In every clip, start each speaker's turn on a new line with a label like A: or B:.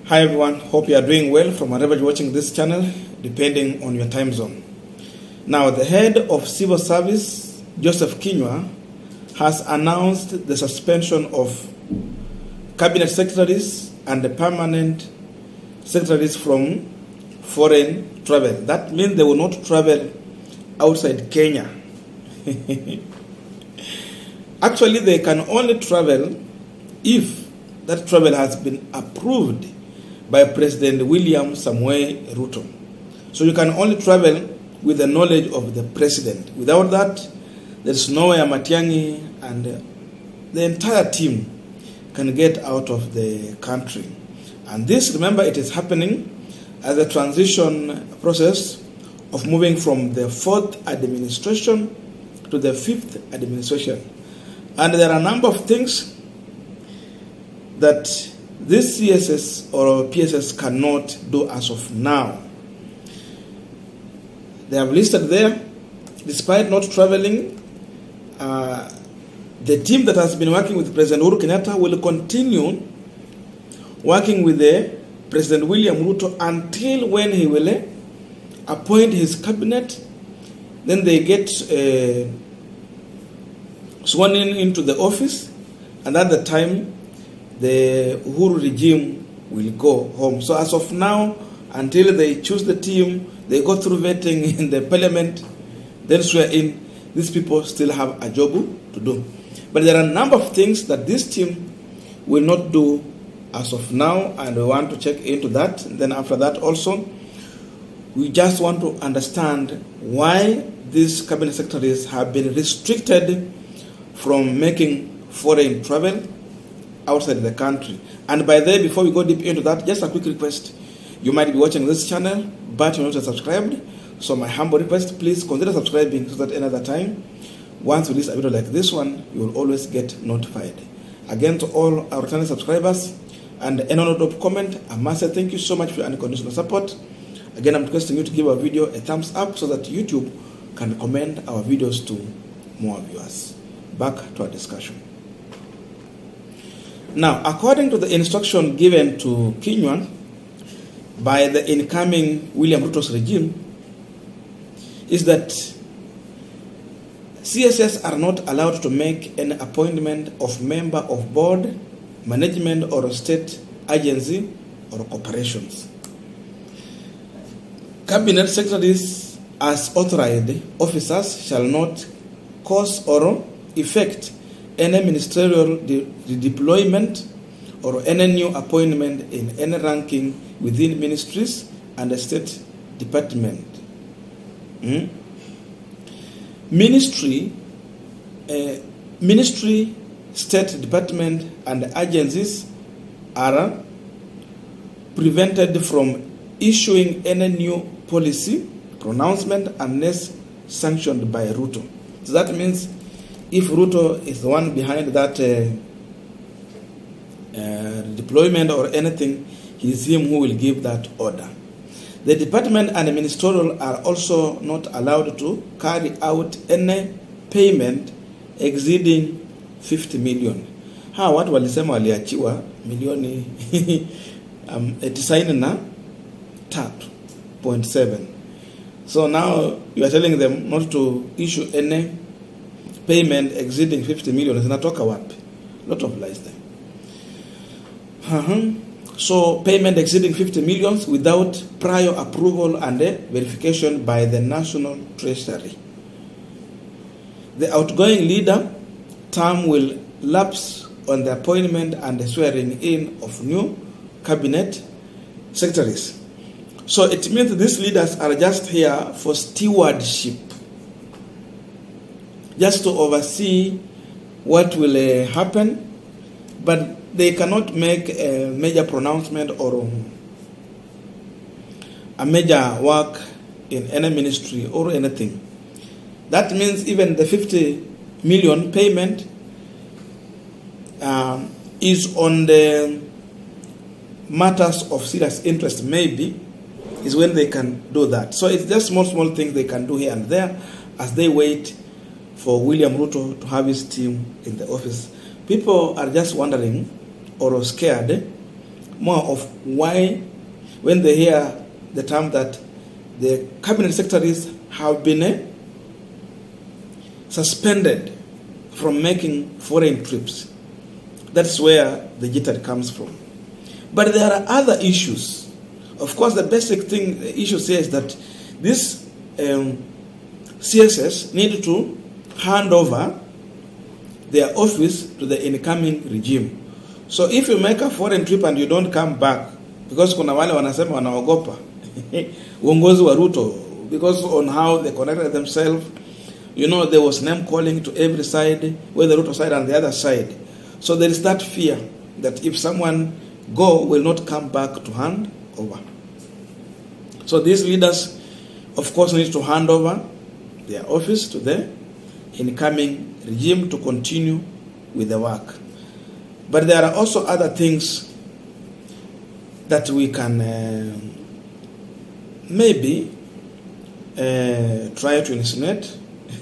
A: Hi everyone, hope you are doing well from wherever you're watching this channel, depending on your time zone. Now, the head of civil service, Joseph Kinyua, has announced the suspension of cabinet secretaries and the permanent secretaries from foreign travel. That means they will not travel outside Kenya. Actually, they can only travel if that travel has been approved by President William Samuel Ruto. So you can only travel with the knowledge of the president. Without that, there's no way Matiang'i and the entire team can get out of the country. And this, remember, it is happening as a transition process of moving from the fourth administration to the fifth administration. And there are a number of things that these CSs or PSs cannot do as of now. They have listed there, despite not traveling, the team that has been working with President Uhuru Kenyatta will continue working with the President William Ruto until when he will appoint his cabinet. Then they get sworn into the office, and at the time, the Uhuru regime will go home. So as of now, until they choose the team, they go through vetting in the parliament, then swear in, these people still have a job to do. But there are a number of things that this team will not do as of now, and we want to check into that. And then after that also, we just want to understand why these cabinet secretaries have been restricted from making foreign travel outside the country. And by the way, before we go deep into that, just a quick request. You might be watching this channel, but you're not subscribed. So my humble request, please consider subscribing so that another time, once we release a video like this one, you will always get notified. Again, to all our returning subscribers and anyone who drop comment, I must say thank you so much for your unconditional support. Again, I'm requesting you to give our video a thumbs up so that YouTube can recommend our videos to more viewers. Back to our discussion. Now, according to the instruction given to Kinyua by the incoming William Ruto's regime, is that CSs are not allowed to make an appointment of member of board, management, or state agency or corporations. Cabinet secretaries as authorized officers shall not cause or effect any ministerial redeployment or any new appointment in any ranking within ministries and the state department. Ministry, state department, and agencies are prevented from issuing any new policy pronouncement unless sanctioned by Ruto. So that means if Ruto is the one behind that deployment or anything, he's him who will give that order. The department and the ministerial are also not allowed to carry out any payment exceeding 50 million. Hawa watu walisema waliachiwa milioni 93.7. So now you are telling them not to issue any payment exceeding 50 million. Zinatoka wapi? Lot of lies there. So payment exceeding 50 million without prior approval and verification by the National Treasury. The outgoing leader term will lapse on the appointment and the swearing in of new cabinet secretaries. So it means these leaders are just here for stewardship, just to oversee what will happen, but they cannot make a major pronouncement or a major work in any ministry or anything. That means even the 50 million payment is on the matters of serious interest, maybe, is when they can do that. So it's just small things they can do here and there as they wait for William Ruto to have his team in the office. People are just wondering or scared more of why, when they hear the term that the cabinet secretaries have been suspended from making foreign trips. That's where the jitter comes from. But there are other issues. Of course, the basic thing, the issue says that these CSs need to hand over their office to the incoming regime. So if you make a foreign trip and you don't come back, because kuna wale wanasema wanaogopa uongozi wa Ruto, because on how they connected themselves, there was name calling to every side, whether the Ruto side and the other side. So there is that fear that if someone will not come back to hand over. So these leaders, of course, need to hand over their office to the incoming regime to continue with the work. But there are also other things that we can maybe try to insinuate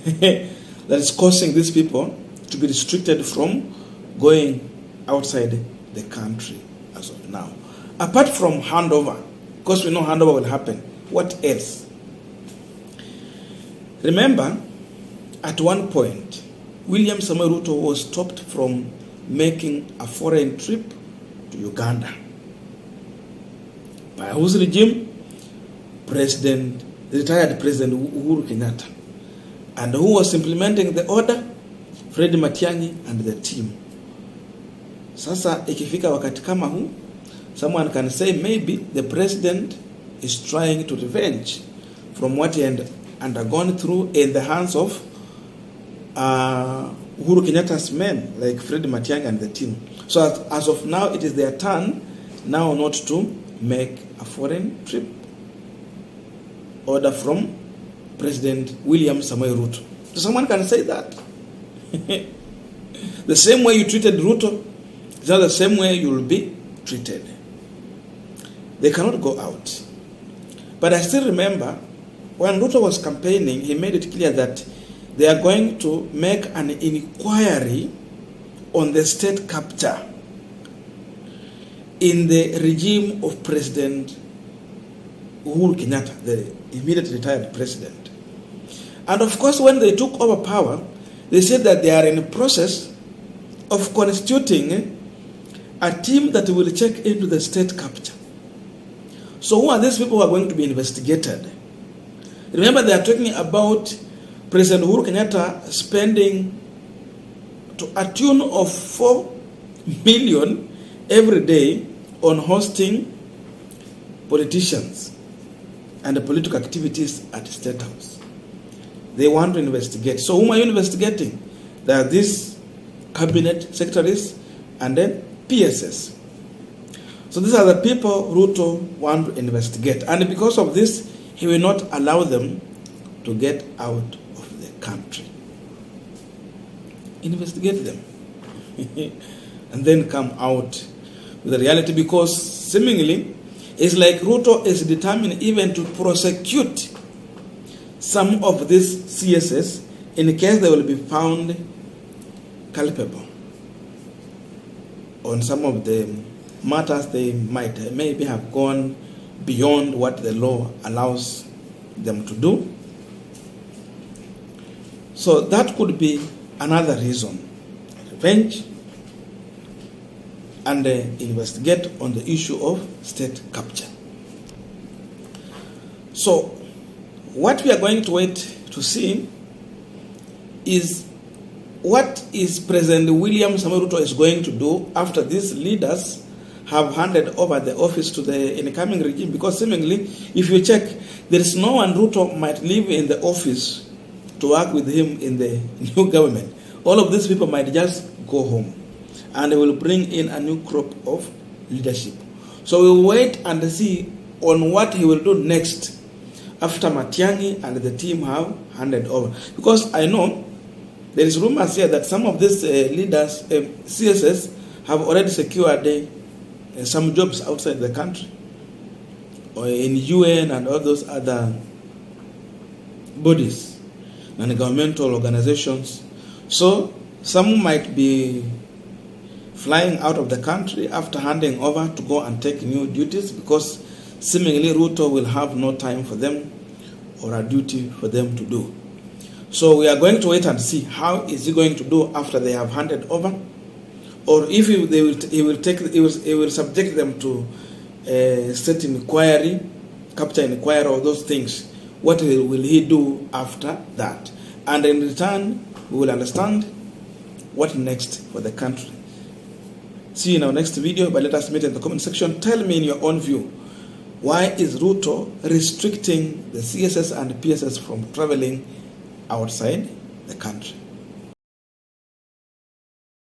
A: that is causing these people to be restricted from going outside the country as of now. Apart from handover, because we know handover will happen, what else? Remember, at one point, William Samoei Ruto was stopped from making a foreign trip to Uganda. By whose regime? Retired President Uhuru Kenyatta. And who was implementing the order? Fred Matiang'i and the team. Sasa ikifika wakati kama huu, someone can say maybe the president is trying to revenge from what he had undergone through in the hands of Uhuru Kenyatta's men, like Fred Matiang'i and the team. So as of now, it is their turn now not to make a foreign trip. Order from President William Samoei Ruto. So someone can say that. The same way you treated Ruto is not the same way you will be treated. They cannot go out. But I still remember when Ruto was campaigning, he made it clear that they are going to make an inquiry on the state capture in the regime of President Uhuru Kenyatta, the immediately retired president. And of course, when they took over power, they said that they are in the process of constituting a team that will check into the state capture. So who are these people who are going to be investigated? Remember, they are talking about President Uhuru Kenyatta spending to a tune of 4 million every day on hosting politicians and the political activities at State House. They want to investigate. So whom are you investigating? There are these cabinet secretaries and then PSs. So these are the people Ruto want to investigate. And because of this, he will not allow them to get out of the country. Investigate them. And then come out with the reality, because seemingly it's like Ruto is determined even to prosecute some of these CSs in case they will be found culpable on some of the matters. They might maybe have gone beyond what the law allows them to do. So that could be another reason. Revenge and investigate on the issue of state capture. So what we are going to wait to see is what is President William Samoei Ruto is going to do after these leaders have handed over the office to the incoming regime. Because seemingly, if you check, there is no one Ruto might leave in the office to work with him in the new government. All of these people might just go home, and they will bring in a new crop of leadership. So we'll wait and see on what he will do next after Matiang'i and the team have handed over. Because I know there is rumors here that some of these leaders, CSs, have already secured some jobs outside the country, or in UN and all those other bodies and governmental organizations. So some might be flying out of the country after handing over to go and take new duties, because seemingly Ruto will have no time for them or a duty for them to do. So we are going to wait and see how is he going to do after they have handed over, or if he will subject them to state inquiry, capture inquiry, or those things. What will he do after that? And in return, we will understand what next for the country. See you in our next video, but let us meet in the comment section. Tell me in your own view, why is Ruto restricting the CSs and PSs from traveling outside the country?